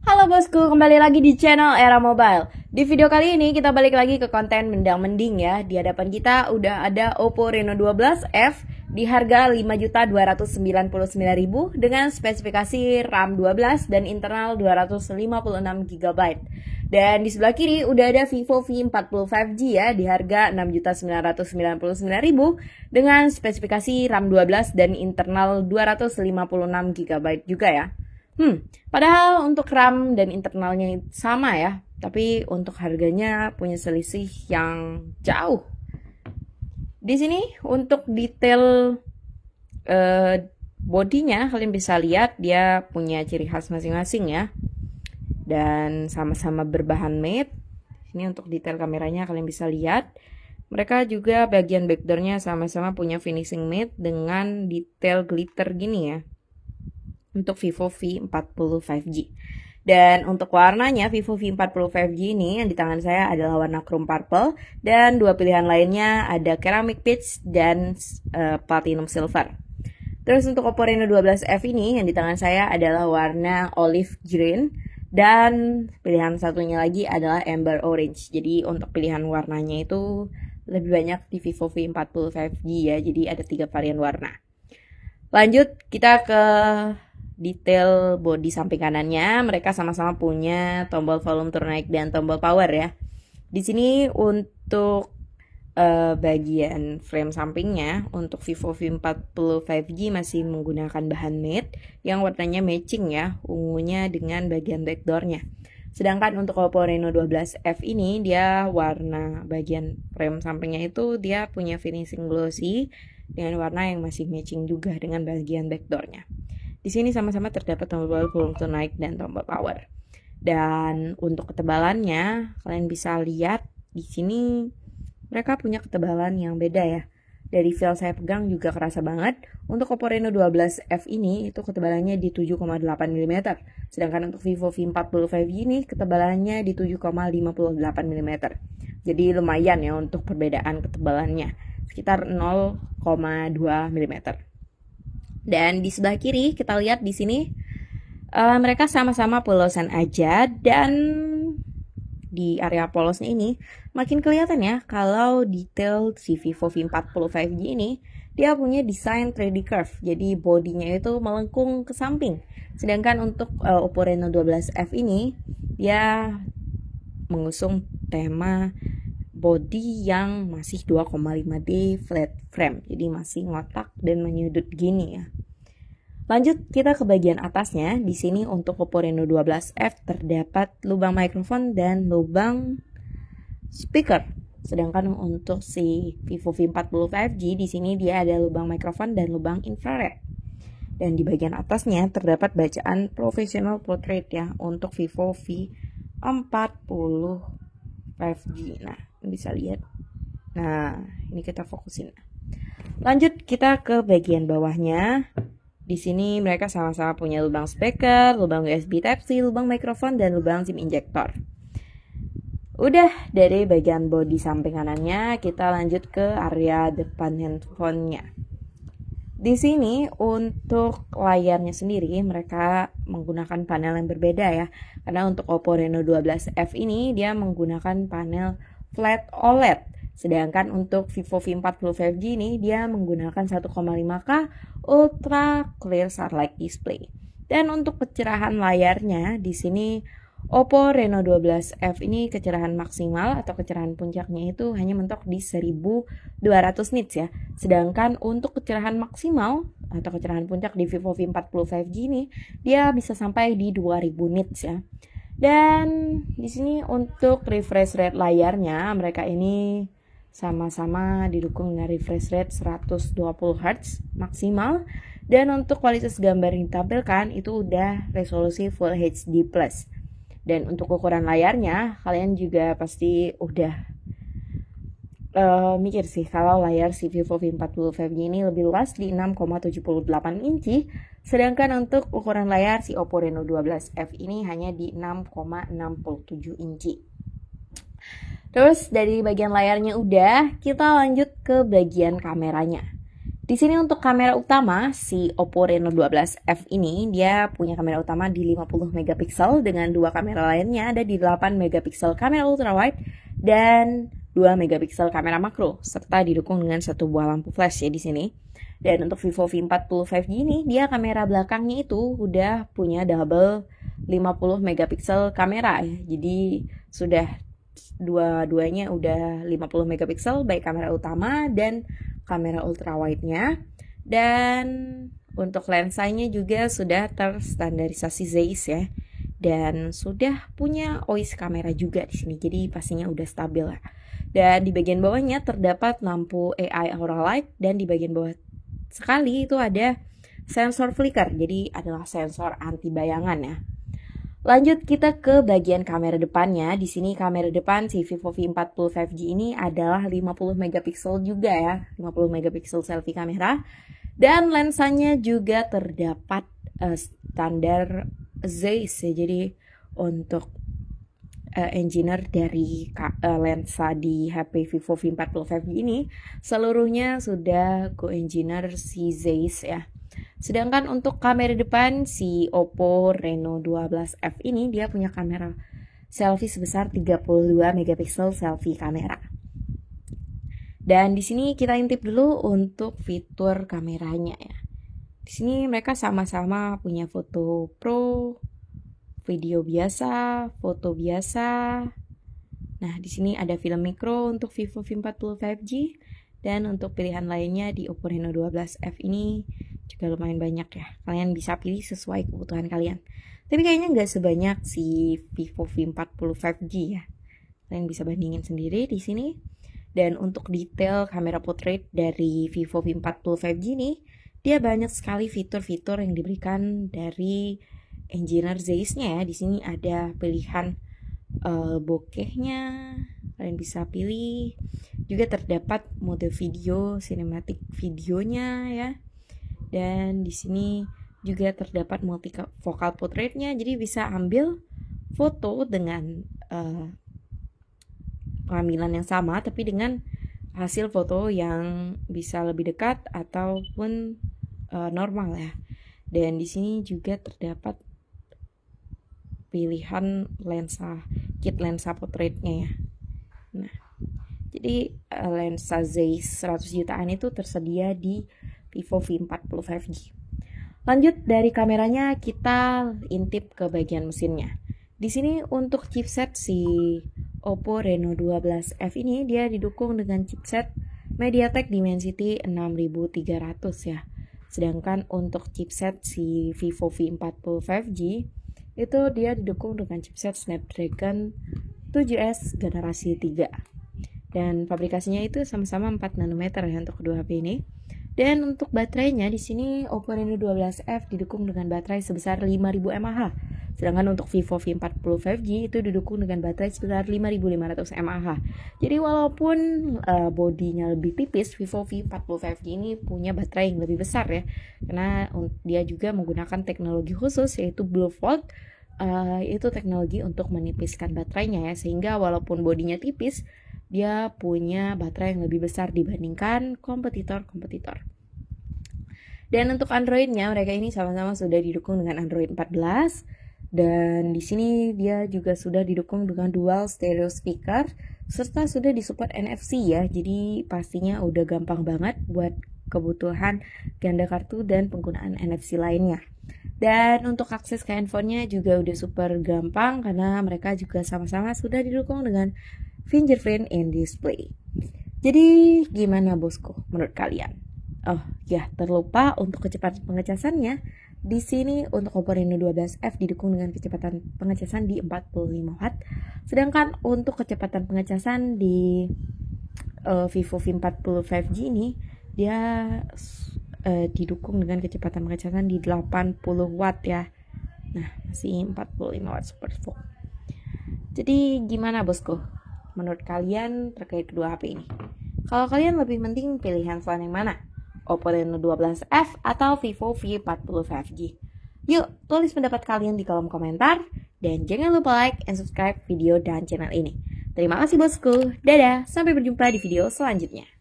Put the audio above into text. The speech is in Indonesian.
Halo bosku, kembali lagi di channel Era Mobile. Di video kali ini kita balik lagi ke konten mendang-mending ya. Di hadapan kita udah ada Oppo Reno 12F di harga 5.299.000 dengan spesifikasi RAM 12 dan internal 256 GB. Dan di sebelah kiri udah ada Vivo V40 5G ya di harga 6.999.000 dengan spesifikasi RAM 12 dan internal 256 GB juga ya. Padahal untuk RAM dan internalnya sama ya, tapi untuk harganya punya selisih yang jauh. Di sini untuk detail bodinya kalian bisa lihat dia punya ciri khas masing-masing ya, dan sama-sama berbahan matte. Ini untuk detail kameranya kalian bisa lihat. Mereka juga bagian backdoornya sama-sama punya finishing matte dengan detail glitter gini ya. Untuk Vivo V40 5G. Dan untuk warnanya Vivo V40 5G ini yang di tangan saya adalah warna chrome purple, dan dua pilihan lainnya ada ceramic peach dan platinum silver. Terus untuk Oppo Reno 12F ini yang di tangan saya adalah warna olive green, dan pilihan satunya lagi adalah amber orange. Jadi untuk pilihan warnanya itu lebih banyak di Vivo V40 5G ya. Jadi ada 3 varian warna. Lanjut kita ke detail bodi samping kanannya. Mereka sama-sama punya tombol volume turun naik dan tombol power ya. Di sini untuk bagian frame sampingnya untuk Vivo V40 5G masih menggunakan bahan matte yang warnanya matching ya, ungunya dengan bagian backdoornya. Sedangkan untuk Oppo Reno 12F ini dia warna bagian frame sampingnya itu dia punya finishing glossy dengan warna yang masih matching juga dengan bagian backdoornya. Di sini sama-sama terdapat tombol volume turun naik dan tombol power. Dan untuk ketebalannya, kalian bisa lihat di sini mereka punya ketebalan yang beda ya. Dari feel saya pegang juga kerasa banget. Untuk Oppo Reno 12F ini itu ketebalannya di 7,8 mm. Sedangkan untuk Vivo V40 5G ini ketebalannya di 7,58 mm. Jadi lumayan ya untuk perbedaan ketebalannya. Sekitar 0,2 mm. Dan di sebelah kiri kita lihat di sini mereka sama-sama polosan aja, dan di area polosnya ini makin kelihatan ya kalau detail si Vivo V40 5G ini dia punya desain 3D curve. Jadi bodinya itu melengkung ke samping. Sedangkan untuk Oppo Reno 12F ini dia mengusung tema body yang masih 2,5D flat frame, jadi masih ngotak dan menyudut gini ya. Lanjut kita ke bagian atasnya. Di sini untuk Oppo Reno 12F terdapat lubang mikrofon dan lubang speaker. Sedangkan untuk si Vivo V40 5G di sini dia ada lubang mikrofon dan lubang infrared. Dan di bagian atasnya terdapat bacaan professional portrait ya untuk Vivo V40 5G. Nah, bisa lihat. Nah, ini kita fokusin. Lanjut kita ke bagian bawahnya. Di sini mereka sama-sama punya lubang speaker, lubang USB Type-C, lubang mikrofon, dan lubang SIM injector. Udah dari bagian bodi samping kanannya, kita lanjut ke area depan handphonenya. Di sini untuk layarnya sendiri mereka menggunakan panel yang berbeda ya. Karena untuk Oppo Reno 12F ini dia menggunakan panel flat OLED. Sedangkan untuk Vivo V40 5G ini dia menggunakan 1,5K Ultra Clear Starlight Display. Dan untuk kecerahan layarnya di sini Oppo Reno 12F ini kecerahan maksimal atau kecerahan puncaknya itu hanya mentok di 1200 nits ya. Sedangkan untuk kecerahan maksimal atau kecerahan puncak di Vivo V40 5G ini dia bisa sampai di 2000 nits ya. Dan di sini untuk refresh rate layarnya mereka ini sama-sama didukung dengan refresh rate 120 Hz maksimal. Dan untuk kualitas gambar yang ditampilkan itu udah resolusi Full HD+. Dan untuk ukuran layarnya kalian juga pasti udah mikir sih kalau layar si Vivo V40 5G ini lebih luas di 6,78 inci. Sedangkan untuk ukuran layar si Oppo Reno 12F ini hanya di 6,67 inci. Terus dari bagian layarnya udah, kita lanjut ke bagian kameranya. Di sini untuk kamera utama, si Oppo Reno 12F ini dia punya kamera utama di 50 megapiksel dengan dua kamera lainnya ada di 8 megapiksel kamera ultrawide dan 2 megapiksel kamera makro serta didukung dengan satu buah lampu flash ya di sini. Dan untuk Vivo V40 5G ini dia kamera belakangnya itu udah punya double 50 megapiksel kamera ya. Jadi sudah dua-duanya udah 50 megapiksel baik kamera utama dan kamera ultrawide-nya, dan untuk lensanya juga sudah terstandarisasi Zeiss ya, dan sudah punya OIS kamera juga di sini, jadi pastinya udah stabil lah. Dan di bagian bawahnya terdapat lampu AI Aura Light, dan di bagian bawah sekali itu ada sensor flicker, jadi adalah sensor anti bayangan ya. Lanjut kita ke bagian kamera depannya. Di sini kamera depan si Vivo V40 5G ini adalah 50 megapiksel juga ya, 50 megapiksel selfie kamera. Dan lensanya juga terdapat standar Zeiss ya. Jadi untuk engineer dari lensa di HP Vivo V40 5G ini seluruhnya sudah co-engineer si Zeiss ya. Sedangkan untuk kamera depan si Oppo Reno 12F ini dia punya kamera selfie sebesar 32 megapiksel selfie kamera. Dan di sini kita intip dulu untuk fitur kameranya ya. Di sini mereka sama-sama punya foto pro, video biasa, foto biasa. Nah, di sini ada film mikro untuk Vivo V40 5G dan untuk pilihan lainnya di Oppo Reno 12F ini juga lumayan banyak ya. Kalian bisa pilih sesuai kebutuhan kalian. Tapi kayaknya nggak sebanyak si Vivo V40 5G ya. Kalian bisa bandingin sendiri di sini. Dan untuk detail kamera portrait dari Vivo V40 5G ini, dia banyak sekali fitur-fitur yang diberikan dari engineer Zeiss-nya ya. Di sini ada pilihan bokehnya, kalian bisa pilih. Juga terdapat mode video, cinematic videonya ya. Dan di sini juga terdapat multi focal portraitnya, jadi bisa ambil foto dengan pengambilan yang sama, tapi dengan hasil foto yang bisa lebih dekat ataupun normal ya. Dan di sini juga terdapat pilihan lensa, kit lensa portraitnya ya. Nah, jadi lensa Zeiss 100 jutaan itu tersedia di Vivo V40 5G. Lanjut dari kameranya kita intip ke bagian mesinnya. Di sini untuk chipset si Oppo Reno 12F ini dia didukung dengan chipset MediaTek Dimensity 6300 ya. Sedangkan untuk chipset si Vivo V40 5G itu dia didukung dengan chipset Snapdragon 7S generasi 3. Dan pabrikasinya itu sama-sama 4 nanometer ya untuk kedua HP ini. Dan untuk baterainya di sini Oppo Reno 12F didukung dengan baterai sebesar 5000 mAh. Sedangkan untuk Vivo V40 5G itu didukung dengan baterai sebesar 5500 mAh. Jadi walaupun bodinya lebih tipis, Vivo V40 5G ini punya baterai yang lebih besar ya. Karena dia juga menggunakan teknologi khusus yaitu BlueVolt. Itu teknologi untuk menipiskan baterainya ya, sehingga walaupun bodinya tipis, dia punya baterai yang lebih besar dibandingkan kompetitor-kompetitor. Dan untuk Android-nya, mereka ini sama-sama sudah didukung dengan Android 14. Dan di sini dia juga sudah didukung dengan dual stereo speaker, serta sudah disupport NFC ya. Jadi pastinya udah gampang banget buat kebutuhan ganda kartu dan penggunaan NFC lainnya. Dan untuk akses ke handphonenya juga udah super gampang karena mereka juga sama-sama sudah didukung dengan fingerprint in display. Jadi gimana bosku menurut kalian? Oh ya, terlupa untuk kecepatan pengecasannya. Di sini untuk Oppo Reno 12F didukung dengan kecepatan pengecasan di 45 Watt. Sedangkan untuk kecepatan pengecasan di Vivo V40 5G ini dia didukung dengan kecepatan pengecasan di 80 Watt ya. Nah, masih 45 Watt SuperVOOC. Jadi gimana bosku menurut kalian terkait kedua HP ini? Kalau kalian lebih penting pilihan selain yang mana? Oppo Reno 12F atau Vivo V40 5G? Yuk, tulis pendapat kalian di kolom komentar. Dan jangan lupa like and subscribe video dan channel ini. Terima kasih bosku. Dadah, sampai berjumpa di video selanjutnya.